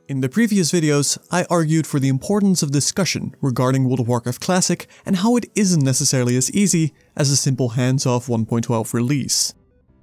In the previous videos, I argued for the importance of discussion regarding World of Warcraft Classic and how it isn't necessarily as easy as a simple hands-off 1.12 release.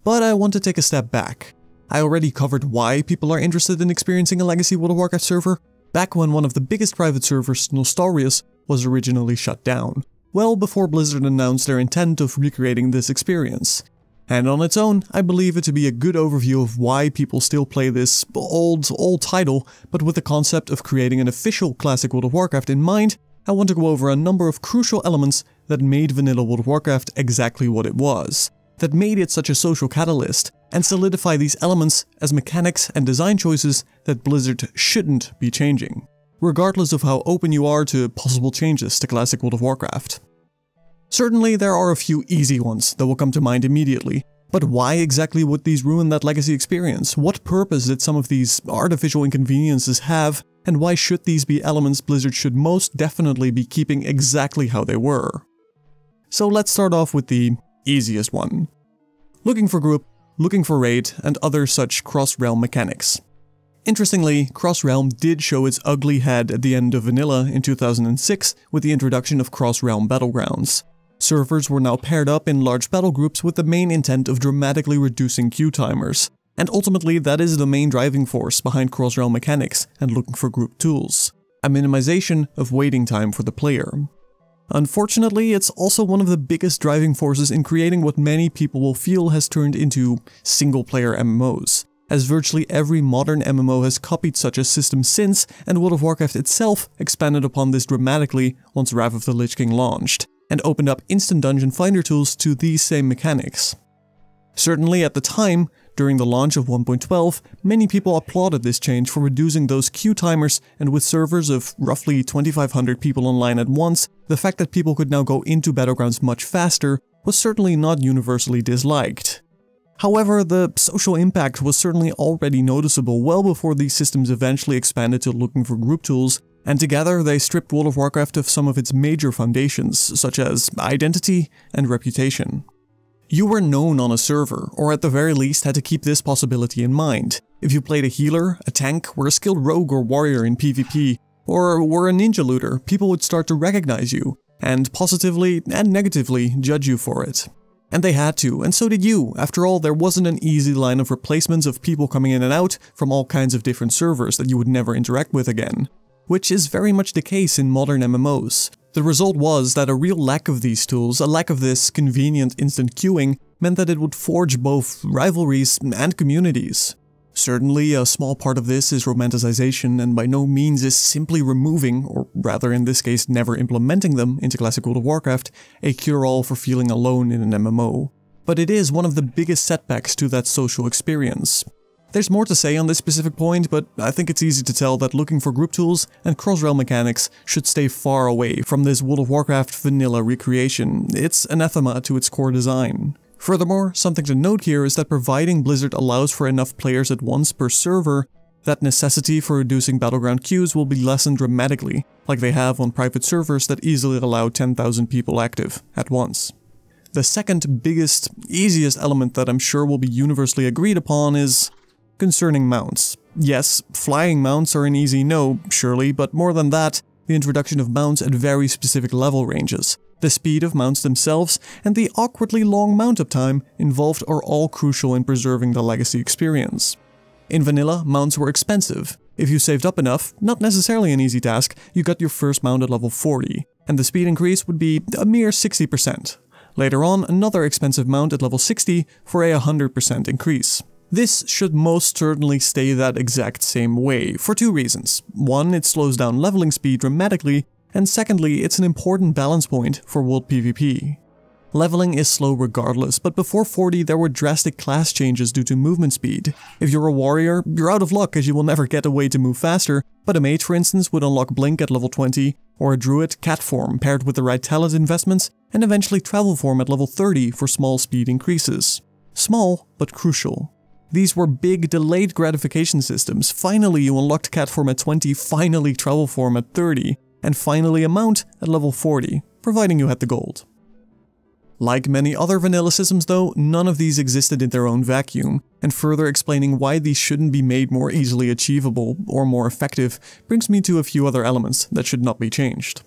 But I want to take a step back. I already covered why people are interested in experiencing a legacy World of Warcraft server back when one of the biggest private servers, Nostalrius, was originally shut down, well before Blizzard announced their intent of recreating this experience. And on its own, I believe it to be a good overview of why people still play this old title, but with the concept of creating an official classic World of Warcraft in mind, I want to go over a number of crucial elements that made vanilla World of Warcraft exactly what it was, that made it such a social catalyst, and solidify these elements as mechanics and design choices that Blizzard shouldn't be changing, regardless of how open you are to possible changes to classic World of Warcraft. Certainly, there are a few easy ones that will come to mind immediately, but why exactly would these ruin that legacy experience? What purpose did some of these artificial inconveniences have, and why should these be elements Blizzard should most definitely be keeping exactly how they were? So let's start off with the easiest one. Looking for group, looking for raid, and other such cross-realm mechanics. Interestingly, cross-realm did show its ugly head at the end of vanilla in 2006 with the introduction of cross-realm battlegrounds. Servers were now paired up in large battle groups with the main intent of dramatically reducing queue timers, and ultimately that is the main driving force behind cross-realm mechanics and looking for group tools, a minimization of waiting time for the player. Unfortunately, it's also one of the biggest driving forces in creating what many people will feel has turned into single-player MMOs, as virtually every modern MMO has copied such a system since, and World of Warcraft itself expanded upon this dramatically once Wrath of the Lich King launched, and opened up instant dungeon finder tools to these same mechanics. Certainly at the time, during the launch of 1.12, many people applauded this change for reducing those queue timers, and with servers of roughly 2,500 people online at once, the fact that people could now go into Battlegrounds much faster was certainly not universally disliked. However, the social impact was certainly already noticeable well before these systems eventually expanded to looking for group tools, and together they stripped World of Warcraft of some of its major foundations, such as identity and reputation. You were known on a server, or at the very least had to keep this possibility in mind. If you played a healer, a tank, were a skilled rogue or warrior in PvP, or were a ninja looter, people would start to recognize you, and positively and negatively judge you for it. And they had to, and so did you. After all, there wasn't an easy line of replacements of people coming in and out from all kinds of different servers that you would never interact with again, which is very much the case in modern MMOs. The result was that a real lack of these tools, a lack of this convenient instant queuing, meant that it would forge both rivalries and communities. Certainly, a small part of this is romanticization, and by no means is simply removing, or rather in this case never implementing them into classic World of Warcraft, a cure-all for feeling alone in an MMO. But it is one of the biggest setbacks to that social experience. There's more to say on this specific point, but I think it's easy to tell that looking for group tools and cross-realm mechanics should stay far away from this World of Warcraft vanilla recreation. It's anathema to its core design. Furthermore, something to note here is that providing Blizzard allows for enough players at once per server, that necessity for reducing battleground queues will be lessened dramatically, like they have on private servers that easily allow 10,000 people active at once. The second biggest, easiest element that I'm sure will be universally agreed upon is concerning mounts. Yes, flying mounts are an easy no, surely, but more than that, the introduction of mounts at very specific level ranges, the speed of mounts themselves, and the awkwardly long mount-up time involved are all crucial in preserving the legacy experience. In vanilla, mounts were expensive. If you saved up enough, not necessarily an easy task, you got your first mount at level 40, and the speed increase would be a mere 60%. Later on, another expensive mount at level 60 for a 100% increase. This should most certainly stay that exact same way, for two reasons. One, it slows down leveling speed dramatically, and secondly, it's an important balance point for world PvP. Leveling is slow regardless, but before 40 there were drastic class changes due to movement speed. If you're a warrior, you're out of luck as you will never get a way to move faster, but a mage for instance would unlock Blink at level 20, or a druid cat form paired with the right talent investments, and eventually travel form at level 30 for small speed increases. Small, but crucial. These were big delayed gratification systems. Finally you unlocked cat form at 20, finally travel form at 30, and finally a mount at level 40, providing you had the gold. Like many other vanilla systems though, none of these existed in their own vacuum, and further explaining why these shouldn't be made more easily achievable or more effective brings me to a few other elements that should not be changed.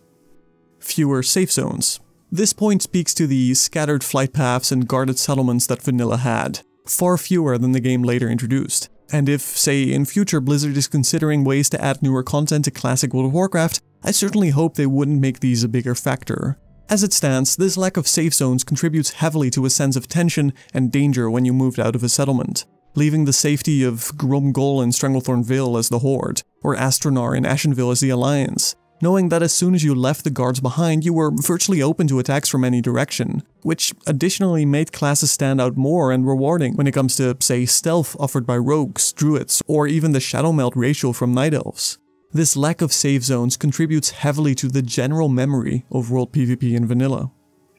Fewer safe zones. This point speaks to the scattered flight paths and guarded settlements that vanilla had, far fewer than the game later introduced. And if, say, in future Blizzard is considering ways to add newer content to classic World of Warcraft, I certainly hope they wouldn't make these a bigger factor. As it stands, this lack of safe zones contributes heavily to a sense of tension and danger when you moved out of a settlement, leaving the safety of Gromgol in Stranglethorn Vale as the Horde, or Astronar in Ashenville as the Alliance, knowing that as soon as you left the guards behind, you were virtually open to attacks from any direction, which additionally made classes stand out more and rewarding when it comes to, say, stealth offered by rogues, druids, or even the Shadow Meld ratio from Night Elves. This lack of save zones contributes heavily to the general memory of World PvP in vanilla.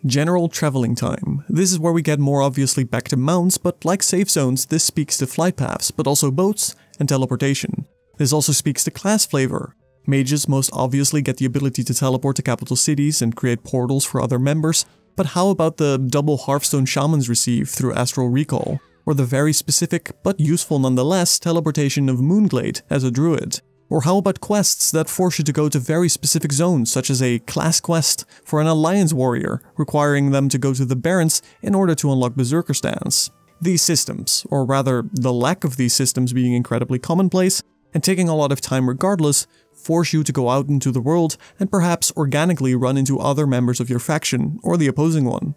General traveling time. This is where we get more obviously back to mounts, but like safe zones, this speaks to flight paths, but also boats and teleportation. This also speaks to class flavor. Mages most obviously get the ability to teleport to capital cities and create portals for other members, but how about the double Hearthstone Shamans receive through Astral Recall, or the very specific, but useful nonetheless, teleportation of Moonglade as a druid? Or how about quests that force you to go to very specific zones, such as a class quest for an Alliance warrior, requiring them to go to the Barrens in order to unlock Berserker stance? These systems, or rather the lack of these systems being incredibly commonplace, and taking a lot of time regardless, force you to go out into the world and perhaps organically run into other members of your faction, or the opposing one.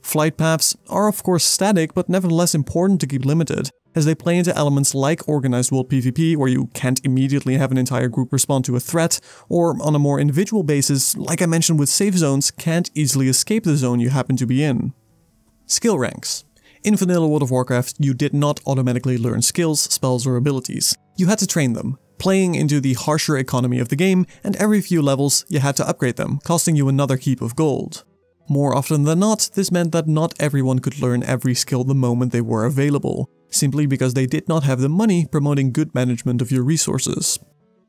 Flight paths are of course static, but nevertheless important to keep limited, as they play into elements like organized world PvP, where you can't immediately have an entire group respond to a threat, or on a more individual basis, like I mentioned with safe zones, can't easily escape the zone you happen to be in. Skill ranks. In vanilla World of Warcraft, you did not automatically learn skills, spells, or abilities. You had to train them, playing into the harsher economy of the game, and every few levels you had to upgrade them, costing you another heap of gold. More often than not, this meant that not everyone could learn every skill the moment they were available, simply because they did not have the money promoting good management of your resources.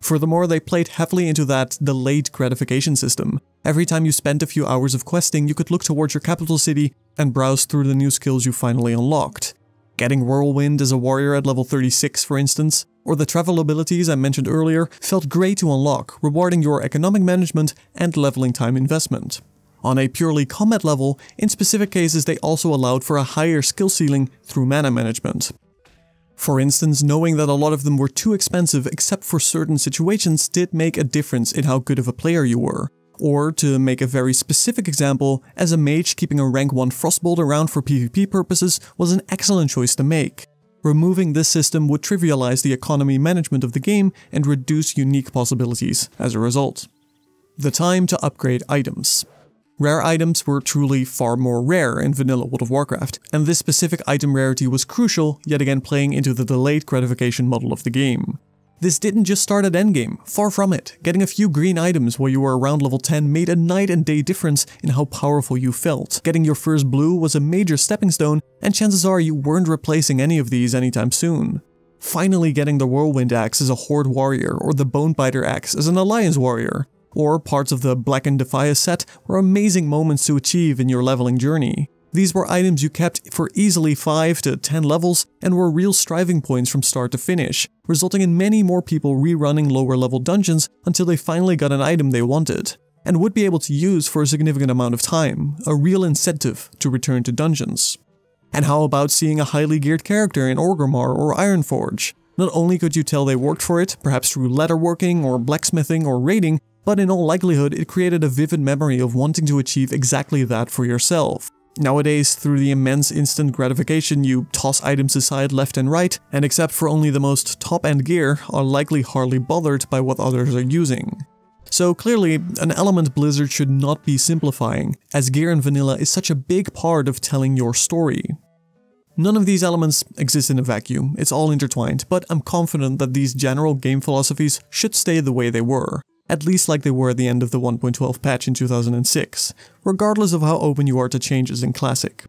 Furthermore, they played heavily into that delayed gratification system. Every time you spent a few hours of questing, you could look towards your capital city and browse through the new skills you finally unlocked. Getting Whirlwind as a warrior at level 36, for instance, or the travel abilities I mentioned earlier, felt great to unlock, rewarding your economic management and leveling time investment. On a purely combat level, in specific cases they also allowed for a higher skill ceiling through mana management. For instance, knowing that a lot of them were too expensive except for certain situations did make a difference in how good of a player you were. Or, to make a very specific example, as a mage, keeping a rank 1 Frostbolt around for PvP purposes was an excellent choice to make. Removing this system would trivialize the economy management of the game and reduce unique possibilities as a result. The time to upgrade items. Rare items were truly far more rare in vanilla World of Warcraft, and this specific item rarity was crucial, yet again playing into the delayed gratification model of the game. This didn't just start at endgame, far from it. Getting a few green items while you were around level 10 made a night and day difference in how powerful you felt. Getting your first blue was a major stepping stone, and chances are you weren't replacing any of these anytime soon. Finally getting the Whirlwind Axe as a Horde warrior, or the Bonebiter Axe as an Alliance warrior, or parts of the Black and Defias set were amazing moments to achieve in your leveling journey. These were items you kept for easily 5 to 10 levels and were real striving points from start to finish, resulting in many more people rerunning lower level dungeons until they finally got an item they wanted, and would be able to use for a significant amount of time, a real incentive to return to dungeons. And how about seeing a highly geared character in Orgrimmar or Ironforge? Not only could you tell they worked for it, perhaps through leatherworking or blacksmithing or raiding, but in all likelihood it created a vivid memory of wanting to achieve exactly that for yourself. Nowadays, through the immense instant gratification, you toss items aside left and right, and except for only the most top-end gear, are likely hardly bothered by what others are using. So clearly, an element Blizzard should not be simplifying, as gear in vanilla is such a big part of telling your story. None of these elements exist in a vacuum, it's all intertwined, but I'm confident that these general game philosophies should stay the way they were. At least like they were at the end of the 1.12 patch in 2006, regardless of how open you are to changes in Classic.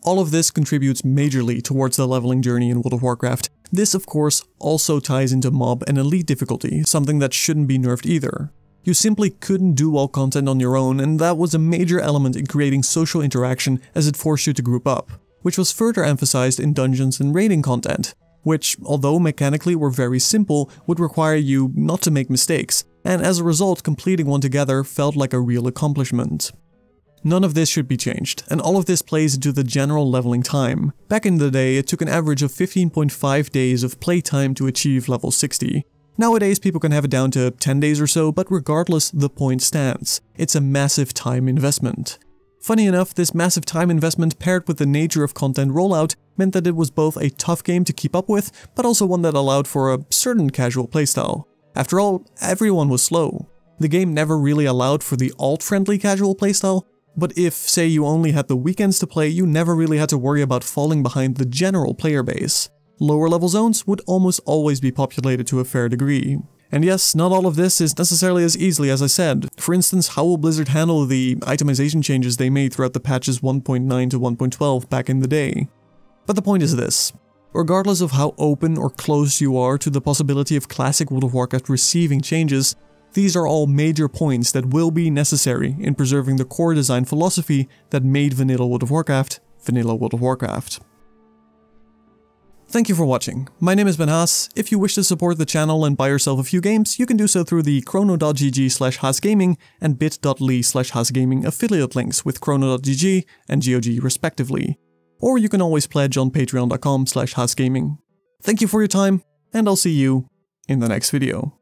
All of this contributes majorly towards the leveling journey in World of Warcraft. This, of course, also ties into mob and elite difficulty, something that shouldn't be nerfed either. You simply couldn't do all content on your own, and that was a major element in creating social interaction as it forced you to group up, which was further emphasized in dungeons and raiding content, which, although mechanically were very simple, would require you not to make mistakes, and as a result completing one together felt like a real accomplishment. None of this should be changed, and all of this plays into the general leveling time. Back in the day, it took an average of 15.5 days of playtime to achieve level 60. Nowadays, people can have it down to 10 days or so, but regardless, the point stands. It's a massive time investment. Funny enough, this massive time investment paired with the nature of content rollout meant that it was both a tough game to keep up with, but also one that allowed for a certain casual playstyle. After all, everyone was slow. The game never really allowed for the alt-friendly casual playstyle, but if, say, you only had the weekends to play, you never really had to worry about falling behind the general player base. Lower level zones would almost always be populated to a fair degree. And yes, not all of this is necessarily as easily as I said. For instance, how will Blizzard handle the itemization changes they made throughout the patches 1.9 to 1.12 back in the day? But the point is this. Regardless of how open or close you are to the possibility of classic World of Warcraft receiving changes, these are all major points that will be necessary in preserving the core design philosophy that made vanilla World of Warcraft vanilla World of Warcraft. Thank you for watching. My name is Ben Haas. If you wish to support the channel and buy yourself a few games, you can do so through the chrono.gg/haasgaming and bit.ly/haasgaming affiliate links with chrono.gg and GOG respectively. Or you can always pledge on patreon.com/haasgaming. Thank you for your time, and I'll see you in the next video.